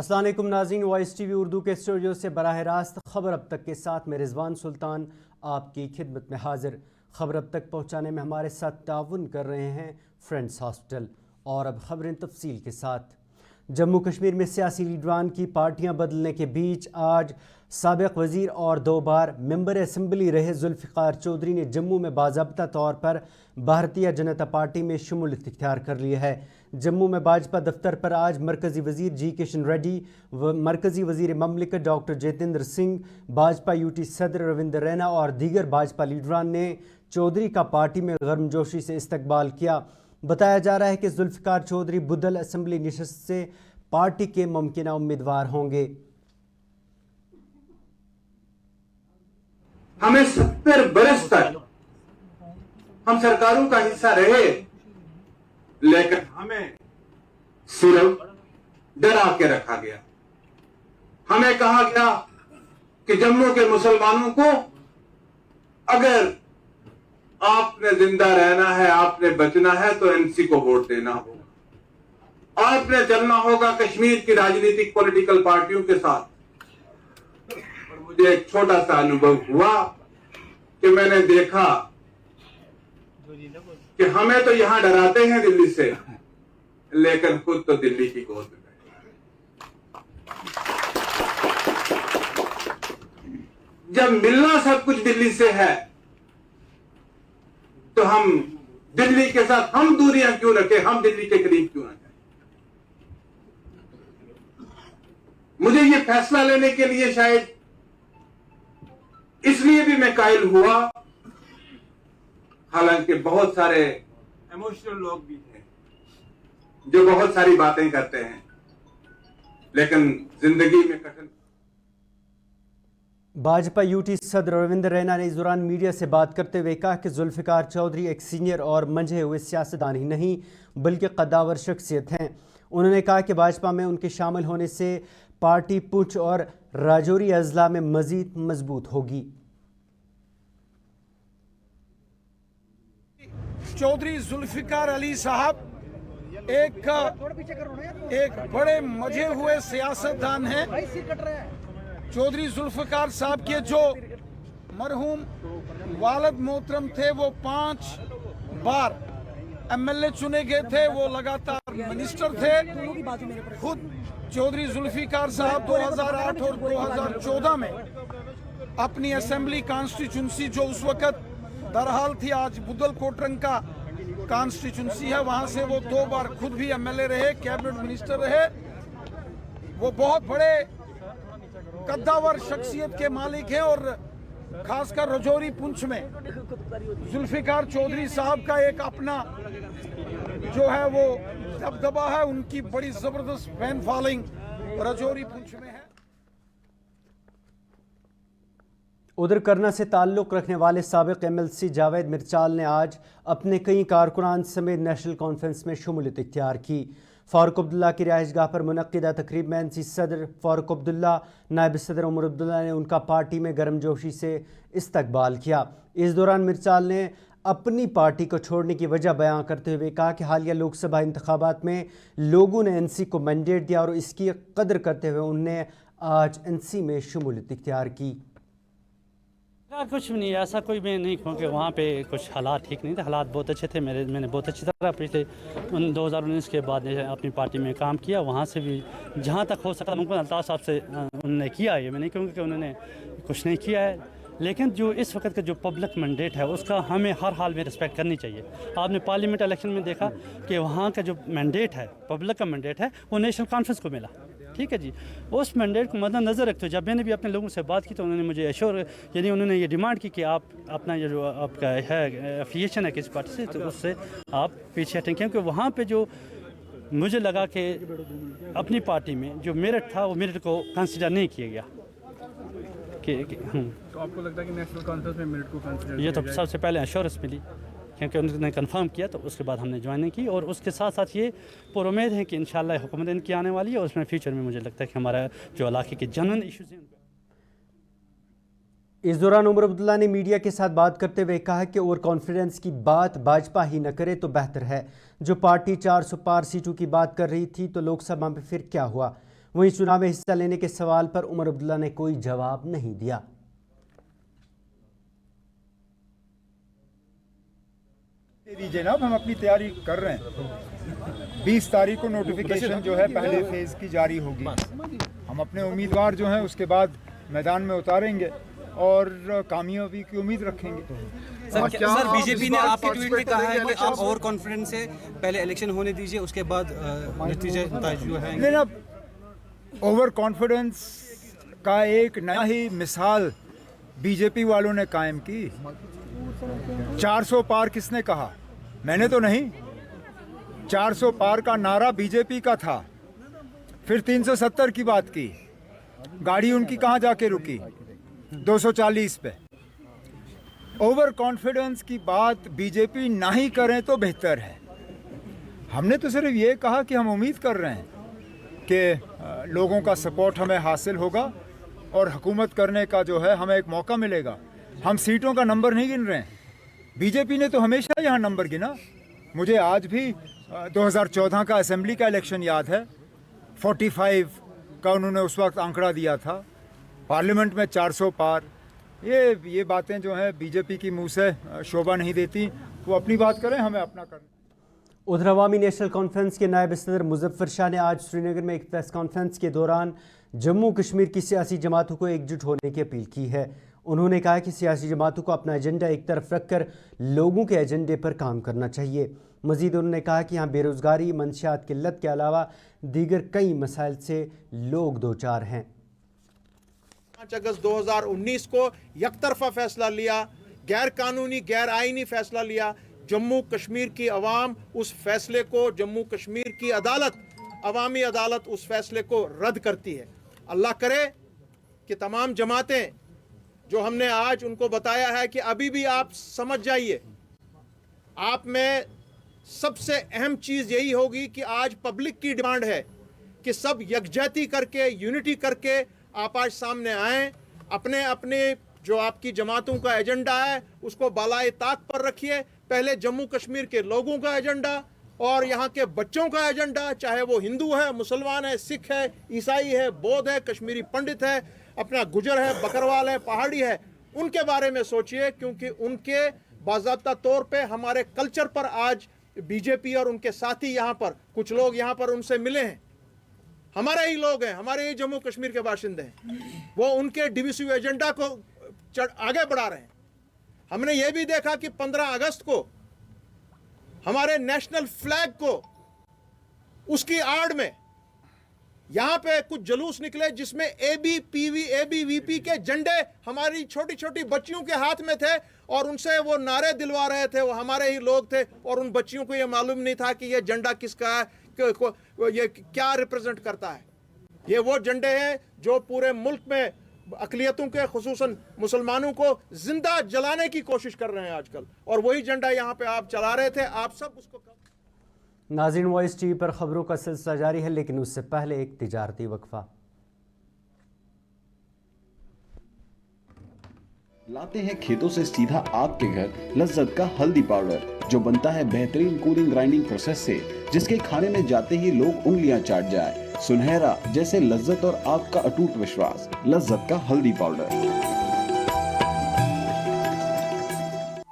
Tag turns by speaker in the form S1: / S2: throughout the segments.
S1: अस्सलाम वालेकुम नाज़रीन, वॉइस टीवी उर्दू के स्टूडियो से बराह रास्त खबर अब तक के साथ मैं रिजवान सुल्तान आपकी खिदमत में हाजिर। खबर अब तक पहुँचाने में हमारे साथ ताउन कर रहे हैं फ्रेंड्स हॉस्पिटल। और अब खबरें तफसील के साथ। जम्मू कश्मीर में सियासी लीडरान की पार्टियां बदलने के बीच आज साबिक़ वज़ीर और 2 बार मेंबर असम्बली रहे जुल्फ़िकार चौधरी ने जम्मू में बाज़ाब्ता तौर पर भारतीय जनता पार्टी में शमूलियत इख्तियार कर ली है। जम्मू में भाजपा दफ्तर पर आज मरकज़ी वज़ीर जी किशन रेड्डी व मरकज़ी वज़ीर ममलिकत डॉक्टर जितेंद्र सिंह, भाजपा यूटी सदर रविंदर रैना और दीगर भाजपा लीडरान ने चौधरी का पार्टी में गर्मजोशी से इस्तकबाल किया। बताया जा रहा है कि जुल्फ़िकार चौधरी बुधल असम्बली नशस्त से पार्टी के मुमकिना उम्मीदवार होंगे।
S2: हमें 70 बरस तक हम सरकारों का हिस्सा रहे, लेकिन हमें सिर्फ डरा के रखा गया। हमें कहा गया कि जम्मू के मुसलमानों को अगर आपने जिंदा रहना है, आपने बचना है तो एनसी को वोट देना होगा, आपने चलना होगा कश्मीर की राजनीतिक पॉलिटिकल पार्टियों के साथ। और मुझे एक छोटा सा अनुभव हुआ कि मैंने देखा कि हमें तो यहां डराते हैं दिल्ली से, लेकिन खुद तो दिल्ली की गोद में जब मिलना सब कुछ दिल्ली से है तो हम दिल्ली के साथ हम दूरियां क्यों रखें, हम दिल्ली के करीब क्यों ना जाएं। मुझे ये फैसला लेने के लिए शायद इसलिए भी मैं कायल हुआ, हालांकि बहुत सारे इमोशनल लोग भी हैं जो बहुत सारी बातें करते हैं, लेकिन जिंदगी में कठिन।
S1: भाजपा यूटी सदर रविंदर रैना ने इस दौरान मीडिया से बात करते हुए कहा कि जुल्फ़िकार चौधरी एक सीनियर और मंझे हुए सियासतदान ही नहीं बल्कि कद्दावर शख्सियत हैं। उन्होंने कहा कि भाजपा में उनके शामिल होने से पार्टी पुंछ और राजौरी अजला में मजीद मजबूत होगी।
S3: चौधरी जुल्फ़िकार अली साहब एक बड़े मजे हुए सियासतदान हैं। चौधरी जुल्फ़िकार साहब के जो मरहूम वालिद मोहतरम थे वो 5 बार एमएलए चुने गए थे, वो लगातार मिनिस्टर थे। खुद चौधरी जुल्फ़िकार साहब 2008 और 2014 में अपनी असेंबली कॉन्स्टिट्यूंसी जो उस वक़्त दरहाल थी, आज बुदल कोटरंग का कॉन्स्टिट्यूंसी है, वहां से वो 2 बार खुद भी एमएलए रहे, कैबिनेट मिनिस्टर रहे। वो बहुत बड़े कद्दावर शख्सियत के मालिक हैं और खासकर रजौरी पुंछ में जुल्फ़िकार चौधरी साहब का एक अपना जो है वो दबदबा है, उनकी बड़ी जबरदस्त फैन फॉलोइंग रजौरी पुंछ में है।
S1: उधर करना से ताल्लुक़ रखने वाले साबिक़ एमएलसी जावेद मिर्चाल ने आज अपने कई कारकुनान समेत नेशनल कॉन्फ्रेंस में शमूलियत इख्तियार की। फ़ारूक अब्दुल्ला की रिहाइशगाह पर मुनक्किदा तकरीब में एनसी सदर फ़ारूक अब्दुल्ला, नायब सदर उमर अब्दुल्ला ने उनका पार्टी में गर्मजोशी से इस्तकबाल किया। इस दौरान मिर्चाल ने अपनी पार्टी को छोड़ने की वजह बयां करते हुए कहा कि हालिया लोकसभा इंतखाबात में लोगों ने एनसी को मैंडेट दिया और इसकी कदर करते हुए उन्होंने आज एनसी में शमूलियत इख्तियार की।
S4: कुछ भी नहीं, ऐसा कोई भी नहीं, क्योंकि वहाँ पे कुछ हालात ठीक नहीं थे। हालात बहुत अच्छे थे, मैंने बहुत अच्छी तरह पिछले 2019 के बाद अपनी पार्टी में काम किया। वहाँ से भी जहाँ तक हो सकता मुमकिन अल्ताफ़ साहब से उन्होंने किया है, मैं नहीं कहूँगा कि उन्होंने कुछ नहीं किया है, लेकिन जो इस वक्त का जो पब्लिक मैंडेट है उसका हमें हर हाल में रिस्पेक्ट करनी चाहिए। आपने पार्लियामेंट इलेक्शन में देखा कि वहाँ का जो मैंडेट है, पब्लिक का मैंडेट है, वो नेशनल कॉन्फ्रेंस को मिला, ठीक है जी। उस मैंडेट को मद्देनज़र रखते हुए जब मैंने भी अपने लोगों से बात की तो उन्होंने मुझे एश्योर, यानी उन्होंने ये डिमांड की कि आप अपना ये जो आपका है एफिलिएशन है किसी पार्टी से, तो उससे आप पीछे हटें, क्योंकि वहाँ पे जो मुझे लगा कि अपनी पार्टी में जो मेरिट था वो मेरिट को कंसिडर नहीं किया गया।
S5: तो आपको लगता है कि नेशनल कॉन्फ्रेंस में मेरिट को कंसिडर
S4: ये तो सबसे पहले एश्योरेंस मिली, क्योंकि उन्होंने कंफर्म किया, तो उसके बाद हमने ज्वाइनिंग की। और उसके साथ साथ ये पुरुमेद है कि इंशाल्लाह हुकूमत इनकी आने वाली है और उसमें फ्यूचर में मुझे लगता है कि हमारा जो इलाके के जनरल इशूज़ हैं।
S1: इस दौरान उमर अब्दुल्ला ने मीडिया के साथ बात करते हुए कहा कि ओवर कॉन्फिडेंस की बात भाजपा ही न करे तो बेहतर है। जो पार्टी 400 पार सीटों की बात कर रही थी तो लोकसभा में फिर क्या हुआ। वहीं चुनाव में हिस्सा लेने के सवाल पर उमर अब्दुल्ला ने कोई जवाब नहीं दिया।
S6: दीजिए ना, हम अपनी तैयारी कर रहे हैं। 20 तारीख को नोटिफिकेशन जो है पहले फेज की जारी होगी। हम अपने उम्मीदवार जो हैं उसके बाद मैदान में उतारेंगे और कामयाबी की उम्मीद रखेंगे।
S7: सर बीजेपी ने आपके ट्वीट में कहा है कि आप ओवर कॉन्फिडेंस से पहले इलेक्शन होने दीजिए, उसके बाद नतीजे जो है।
S6: लेकिन अब ओवर कॉन्फिडेंस का एक नया ही मिसाल बीजेपी वालों ने कायम की। 400 पार किसने कहा? मैंने तो नहीं। 400 पार का नारा बीजेपी का था। फिर 370 की बात की। गाड़ी उनकी कहाँ जाके रुकी? 240 पे। ओवर कॉन्फिडेंस की बात बीजेपी ना ही करें तो बेहतर है। हमने तो सिर्फ ये कहा कि हम उम्मीद कर रहे हैं कि लोगों का सपोर्ट हमें हासिल होगा और हुकूमत करने का जो है हमें एक मौका मिलेगा। हम सीटों का नंबर नहीं गिन रहे हैं। बीजेपी ने तो हमेशा यहाँ नंबर गिना। मुझे आज भी 2014 का असेंबली का इलेक्शन याद है। 45 का उन्होंने उस वक्त आंकड़ा दिया था। पार्लियामेंट में 400 पार। ये बातें जो हैं बीजेपी की मुंह से शोभा नहीं देती। वो अपनी बात करें, हमें अपना करना।
S1: उधर अवामी नेशनल कॉन्फ्रेंस के नायब सदर मुजफ्फर शाह ने आज श्रीनगर में एक प्रेस कॉन्फ्रेंस के दौरान जम्मू कश्मीर की सियासी जमातों को एकजुट होने की अपील की है। उन्होंने कहा कि सियासी जमातों को अपना एजेंडा एक तरफ रखकर लोगों के एजेंडे पर काम करना चाहिए। मजीद उन्होंने कहा कि यहाँ बेरोज़गारी, मंशियात किल्लत के अलावा दीगर कई मसाइल से लोग दो चार हैं।
S8: 5 अगस्त 2019 को यकतरफा फैसला लिया, गैर कानूनी गैर आईनी फैसला लिया। जम्मू कश्मीर की अवाम उस फैसले को, जम्मू कश्मीर की अदालत, अवामी अदालत उस फैसले को रद्द करती है। अल्लाह करे कि तमाम जमातें जो हमने आज उनको बताया है कि अभी भी आप समझ जाइए, आप में सबसे अहम चीज़ यही होगी कि आज पब्लिक की डिमांड है कि सब यकजहती करके, यूनिटी करके आप आज सामने आएँ। अपने अपने जो आपकी जमातों का एजेंडा है उसको बालाए ताक पर रखिए। पहले जम्मू कश्मीर के लोगों का एजेंडा और यहाँ के बच्चों का एजेंडा, चाहे वो हिंदू है, मुसलमान है, सिख है, ईसाई है, बौद्ध है, कश्मीरी पंडित है, अपना गुजर है, बकरवाल है, पहाड़ी है, उनके बारे में सोचिए। क्योंकि उनके बाज़ाब्ता तौर पे हमारे कल्चर पर आज बीजेपी और उनके साथी यहाँ पर कुछ लोग यहाँ पर उनसे मिले हैं, हमारे ही लोग हैं, हमारे ही जम्मू कश्मीर के बाशिंदे हैं। वो उनके डिविसिव एजेंडा को आगे बढ़ा रहे हैं। हमने ये भी देखा कि 15 अगस्त को हमारे नेशनल फ्लैग को उसकी आड़ में यहाँ पे कुछ जुलूस निकले जिसमें ABVP के झंडे हमारी छोटी छोटी बच्चियों के हाथ में थे और उनसे वो नारे दिलवा रहे थे। वो हमारे ही लोग थे और उन बच्चियों को ये मालूम नहीं था कि ये झंडा किसका है, ये क्या रिप्रेजेंट करता है। ये वो झंडे हैं जो पूरे मुल्क में अक़लियतों के, खुसूसन मुसलमानों को जिंदा जलाने की कोशिश कर रहे हैं आजकल, और वही झंडा यहाँ पे आप चला रहे थे। आप सब उसको
S1: नाज़रीन, वॉइस टीवी पर खबरों का सिलसिला जारी है, लेकिन उससे पहले एक तिजारती वक्फा।
S9: लाते हैं खेतों से सीधा आपके घर लज्जत का हल्दी पाउडर, जो बनता है बेहतरीन कूलिंग ग्राइंडिंग प्रोसेस से, जिसके खाने में जाते ही लोग उंगलियां चाट जाए। सुनहरा जैसे लज्जत और आपका अटूट विश्वास, लज्जत का हल्दी powder.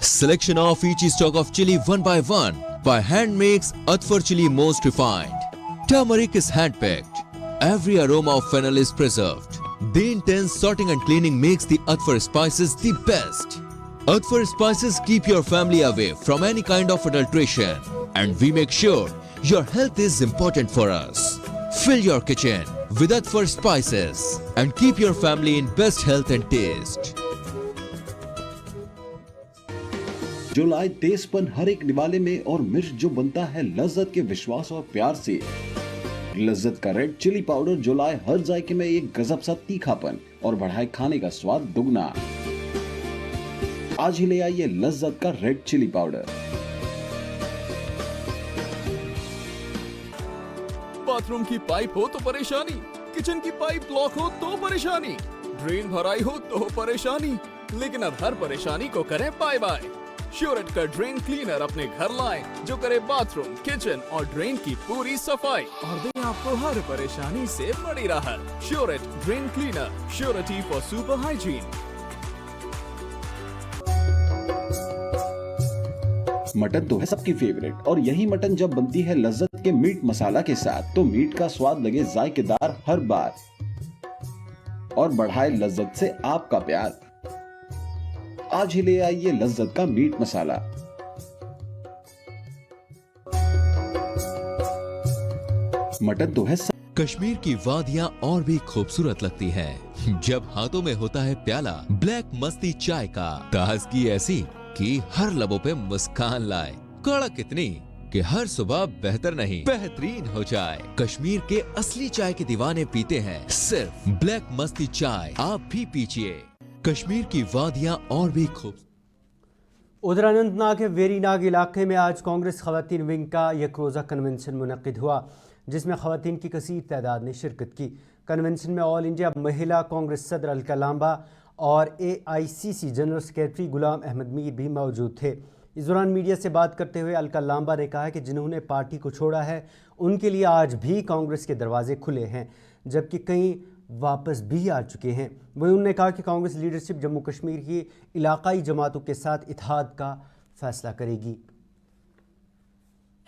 S10: Selection of each stock of chili one by one by hand makes Atfar chili most refined. Turmeric is hand picked. Every aroma of fennel is preserved. The intense sorting and cleaning makes the Atfar spices the best. Atfar spices keep your family away from any kind of adulteration, and we make sure your health is important for us. Fill your kitchen with Atfar spices and keep your family in best health and taste.
S9: जो लाए तेजपन हर एक निवाले में और मिर्च जो बनता है लज्जत के विश्वास और प्यार से। लज्जत का रेड चिली पाउडर जो लाए हर जायके में एक गजब सा तीखापन और बढ़ाए खाने का स्वाद दुगना। आज ही ले आइए लज्जत का रेड चिली पाउडर।
S11: बाथरूम की पाइप हो तो परेशानी, किचन की पाइप ब्लॉक हो तो परेशानी, ड्रेन भराई हो तो परेशानी, लेकिन अब हर परेशानी को करें बाय बाय। श्योरेट का ड्रेन क्लीनर अपने घर लाएं, जो करे बाथरूम, किचन और ड्रेन की पूरी सफाई और दे आपको हर परेशानी से बड़ी राहत। श्योरेट drain cleaner, surety for super hygiene.
S9: Mutton तो है सबकी फेवरेट, और यही मटन जब बनती है लज्जत के मीट मसाला के साथ, तो मीट का स्वाद लगे जायकेदार हर बार और बढ़ाए लज्जत से आपका प्यार। आज ही ले आइए लज्जत का मीट मसाला। मटन तो है
S10: कश्मीर की वादियां और भी खूबसूरत लगती हैं जब हाथों में होता है प्याला ब्लैक मस्ती चाय का। ताजगी ऐसी कि हर लबों पे मुस्कान लाए, कड़क इतनी कि हर सुबह बेहतर नहीं बेहतरीन हो जाए। कश्मीर के असली चाय के दीवाने पीते हैं सिर्फ ब्लैक मस्ती चाय, आप भी पीजिए। कश्मीर की वादियां और भी खूब।
S1: उधर अनंतनाग के वेरीनाग इलाके में आज कांग्रेस खवातीन विंग का एक रोज़ा कन्वेंशन मुनक्किद हुआ, जिसमें खवातीन की कसीर तादाद ने शिरकत की। कन्वेंशन में ऑल इंडिया महिला कांग्रेस सदर अलका लांबा और AICC general secretary Ghulam Ahmad Mir भी मौजूद थे। इस दौरान मीडिया से बात करते हुए अलका लांबा ने कहा कि जिन्होंने पार्टी को छोड़ा है उनके लिए आज भी कांग्रेस के दरवाजे खुले हैं, जबकि कई वापस भी आ चुके हैं। वहीं उन्होंने कहा कि कांग्रेस लीडरशिप जम्मू कश्मीर की इलाकाई जमातों के साथ इत्तेहाद का फैसला करेगी।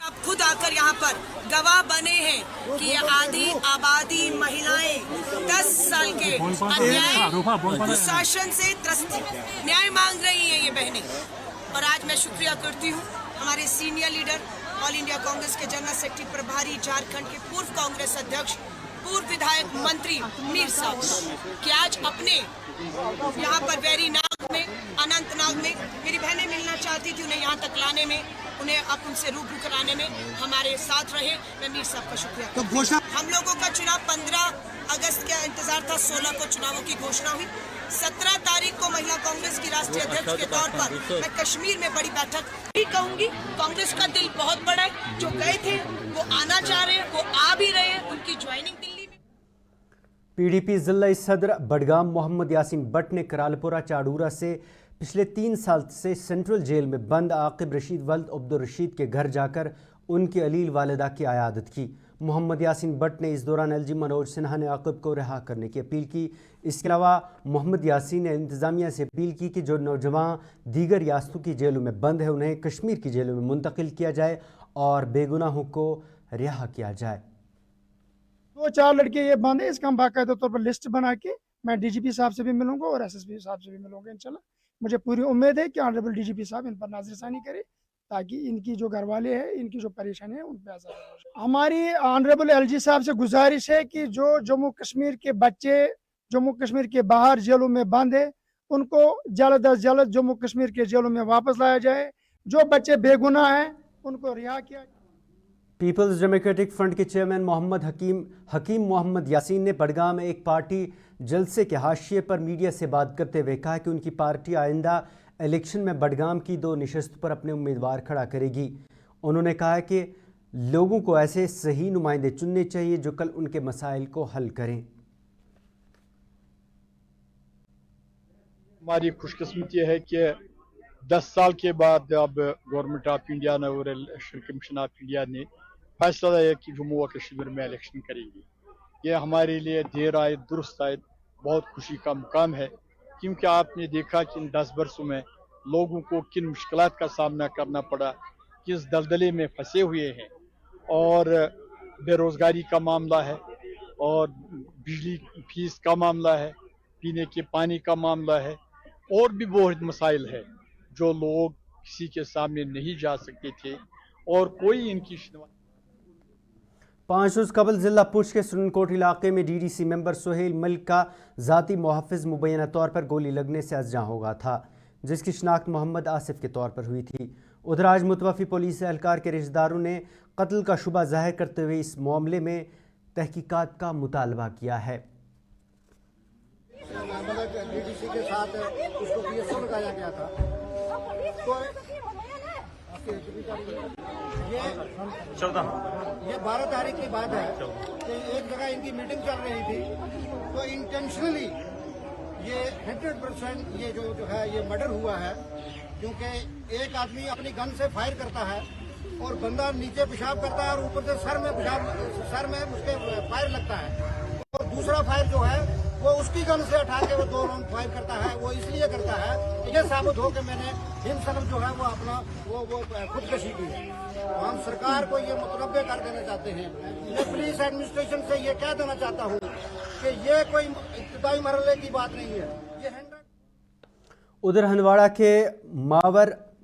S12: आप खुद आकर यहाँ पर गवाह बने हैं कि ये आधी आबादी महिलाएं 10 साल के अन्याय दुशासन से त्रस्त न्याय मांग रही हैं ये बहनें। और आज मैं शुक्रिया करती हूँ हमारे senior leader all India Congress के जनरल सेक्रेटरी प्रभारी, झारखंड के पूर्व कांग्रेस अध्यक्ष, पूर्व विधायक मंत्री मीर साहब कि आज अपने यहाँ पर वेरीनाग में, अनंतनाग में मेरी बहनें मिलना चाहती थी, उन्हें यहाँ तक लाने में, उन्हें अब उनसे रूबरू कराने में हमारे साथ रहे। मैं मीर साहब का शुक्रिया। तो घोषणा हम लोगों का चुनाव 15 अगस्त का इंतजार था, 16 को चुनावों की घोषणा हुई। 17 तारीख को महिला कांग्रेस की राष्ट्रीय अध्यक्ष के तौर पर मैं कश्मीर में बड़ी बैठक भी कहूंगी। कांग्रेस का दिल बहुत बड़ा है, जो गए थे वो आना चाह रहे हैं, वो आ भी रहे हैं, उनकी ज्वाइनिंग दिल्ली में।
S1: PDP जिला सदर बडगाम मोहम्मद यासीन बट ने करालपुरा चाडूरा से पिछले 3 साल से सेंट्रल जेल में बंद आकिब रशीद वल्द अब्दुल रशीद के घर जाकर उनकी अलील वालिदा की आयादत की। मोहम्मद यासीन बट ने इस दौरान LG मनोज सिन्हा ने आकिब को रिहा करने की अपील की। इसके अलावा मोहम्मद यासीन ने इंतज़ामिया से अपील की कि जो नौजवान दीगर रियासतों की जेलों में बंद है उन्हें कश्मीर की जेलों में मुंतकिल किया जाए और बेगुनाहों को रिहा किया जाए।
S13: 2-4 लड़के ये बंद है, इसका हम बाकायदा तौर पर लिस्ट बना के मैं DGP साहब से भी मिलूंगा और SSP साहब से भी मिलूंगा इंशाल्लाह। मुझे पूरी उम्मीद है कि ऑनरेबल DGP साहब इन पर नाज़रसानी करे ताकि इनकी जो घरवाले हैं, इनकी जो परेशानी है उन पर असर हो। हमारी ऑनरेबल LG साहब से गुजारिश है कि जो जम्मू कश्मीर के बच्चे जम्मू कश्मीर के बाहर जेलों में बंद है उनको जल्द अज जल्द जम्मू कश्मीर के जेलों में वापस लाया जाए। जो बच्चे बेगुनाह हैं उनको रिहा किया।
S1: पीपल्स डेमोक्रेटिक फ्रंट के चेयरमैन मोहम्मद हकीम मोहम्मद यासीन ने बडगाम में एक पार्टी जलसे के हाशिए पर मीडिया से बात करते हुए कहा कि उनकी पार्टी आइंदा इलेक्शन में बडगाम की 2 नशस्त पर अपने उम्मीदवार खड़ा करेगी। उन्होंने कहा कि लोगों को ऐसे सही नुमाइंदे चुनने चाहिए जो कल उनके मसाइल को हल करें।
S14: हमारी खुशकिस्मती है कि 10 साल के बाद अब गवर्नमेंट ऑफ इंडिया ने और इलेक्शन कमीशन ऑफ इंडिया ने फैसला लिया कि जम्मू और कश्मीर में इलेक्शन करेंगे। ये हमारे लिए देर आए दुरुस्त आए बहुत खुशी का मुकाम है, क्योंकि आपने देखा कि इन 10 वर्षों में लोगों को किन मुश्किलात का सामना करना पड़ा, किस दलदले में फंसे हुए हैं, और बेरोज़गारी का मामला है, और बिजली फीस का मामला है, पीने के पानी का मामला है, और भी बहुत मसाइल है जो लोग किसी के सामने नहीं जा सकते थे और कोई इनकी
S1: 5 रोज़ कबल ज़िला पुंछ के सुरनकोट इलाके में DDC मेंबर सुहेल मलिक का ज़ाती मुहफ़िज़ मुबैना तौर पर गोली लगने से अज़जा हो गया था, जिसकी शिनाख्त मोहम्मद आसिफ के तौर पर हुई थी। उधर आज मुतवफ़ी पुलिस एहलकार के रिश्तेदारों ने कत्ल का शुबा ज़ाहिर करते हुए इस मामले में तहकीकात का मुतालबा किया है।
S15: DDC के साथ उसको PSO लगाया गया था, तो ये 12 तारीख की बात है कि एक जगह इनकी मीटिंग चल रही थी, तो इंटेंशनली ये 100% ये जो है ये मर्डर हुआ है। क्योंकि एक आदमी अपनी गन से फायर करता है और बंदा नीचे पेशाब करता है और ऊपर से सर में उसके फायर लगता है, और दूसरा फायर जो है वो उसकी गन से उठा के वो 2 राउंड फायर करता है। वो इसलिए करता है कि ये साबित हो कि मैंने हिमसलम जो है वो अपना वो खुदकशी की है। तो हम सरकार को ये मुतनब्बे कर देना चाहते हैं। मैं पुलिस एडमिनिस्ट्रेशन से ये कह देना चाहता हूँ कि ये कोई इब्तदाई मरहले की बात नहीं है। ये
S1: उधर हंदवाड़ा के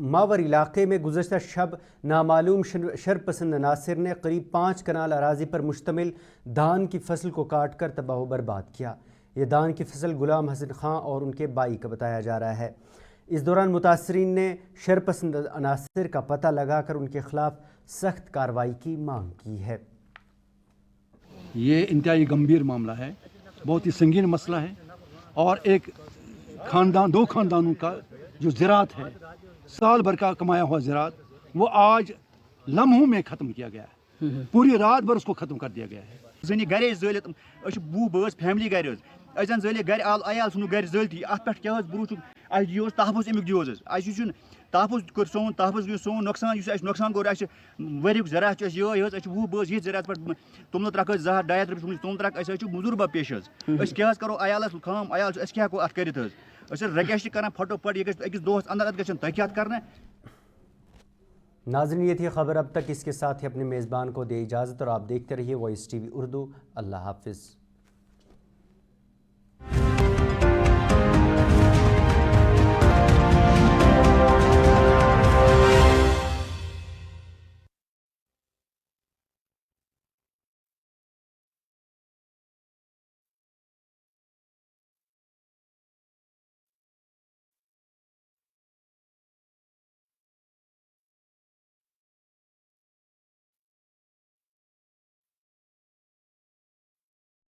S1: मावर इलाके में गुज़श्ता शब नामालूम शरपसंद अनासिर ने करीब 5 कनाल अराजी पर मुश्तमिल धान की फसल को काट कर तबाह बर्बाद किया। ये धान की फसल गुलाम हसन खां और उनके बाई का बताया जा रहा है। इस दौरान मुतासरीन ने शरपसंद अनासिर का पता लगाकर उनके खिलाफ सख्त कार्रवाई की मांग की है।
S16: ये इंतहाई गंभीर मामला है, बहुत ही संगीन मसला है, और एक खानदान 2 खानदानों का जो ज़राअत है, साल भर का कमाया हुआ ज़राअत, वो आज लम्हों में ख़त्म किया गया है। पूरी रात भर उसको ख़त्म कर दिया गया है।
S17: ज़नी गरे ज़लित बू बस फैमिली गर अजन ज़लित गर आयाल सुन गर ज़लती अत पे क्या ब्रूच दियोस तहफ़ुज़ अमुक दियोस तहफ़ुज़ कर सोन तहफ़ुज़ गो सोन नुकसान नुकसान गो वरिक ज़राअत ये वो बस ये ज़राअत पे तुमन त्रक 2-2.5 रुपये तुम त्रक मुजुर्बा पेश क्या करो आयालस काम आयाल क्या हेको अत कर रिक्वेस्ट कर फटोफट ये अकिस दोस अंदर अत गन तहक़ीक़ात करना।
S1: नाज़रीन, ये थी खबर अब तक। इसके साथ ही अपने मेज़बान को दे इजाज़त और आप देखते रहिए वॉइस TV उर्दू। अल्लाह हाफिज़।